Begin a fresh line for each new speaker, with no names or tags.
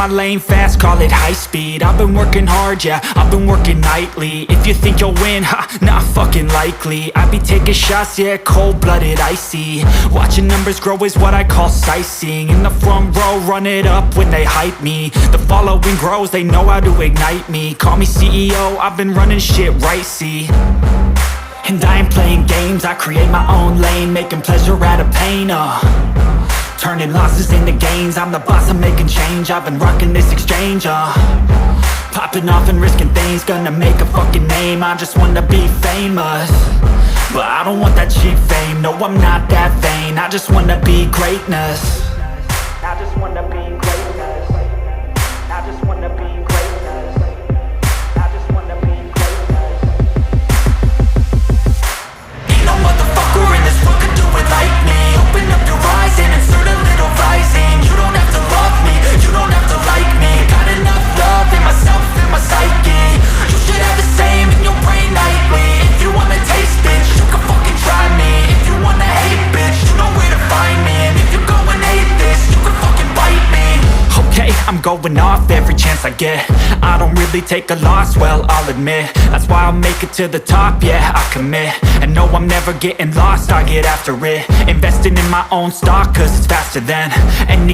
my lane fast, call it high speed. I've been working hard, yeah, I've been working nightly. If you think you'll win, ha, not fucking likely. I be taking shots, yeah, cold-blooded, icy. Watching numbers grow is what I call sightseeing. In the front row, run it up when they hype me. The following grows, they know how to ignite me. Call me CEO, I've been running shit right, see. And I ain't playing games, I create my own lane, making pleasure out of pain, turning losses into gains, I'm the boss, I'm making change. I've been rocking this exchange, popping off and risking things, gonna make a fucking name. I just wanna be famous, but I don't want that cheap fame. No, I'm not that vain, I just wanna be greatness. I just wanna be greatness. I just wanna be greatness. I just wanna be greatness. Ain't no motherfucker in this world could do it like me. Open up your eyes and insert a little rising. You don't have to love me, you don't have to like me. Got enough love in myself and my psyche. You should have the same in your brain nightly. If you wanna taste, bitch, you can fucking try me. If you wanna hate, bitch, you know where to find me. And if you go and hate this, you can fucking bite me. Okay, I'm going off every chance I get. I don't really take a loss, well, I'll admit. That's why I'll make it to the top, yeah, I commit. And no, I'm never getting lost, I get after it. Investing in my own stock, cause it's faster than any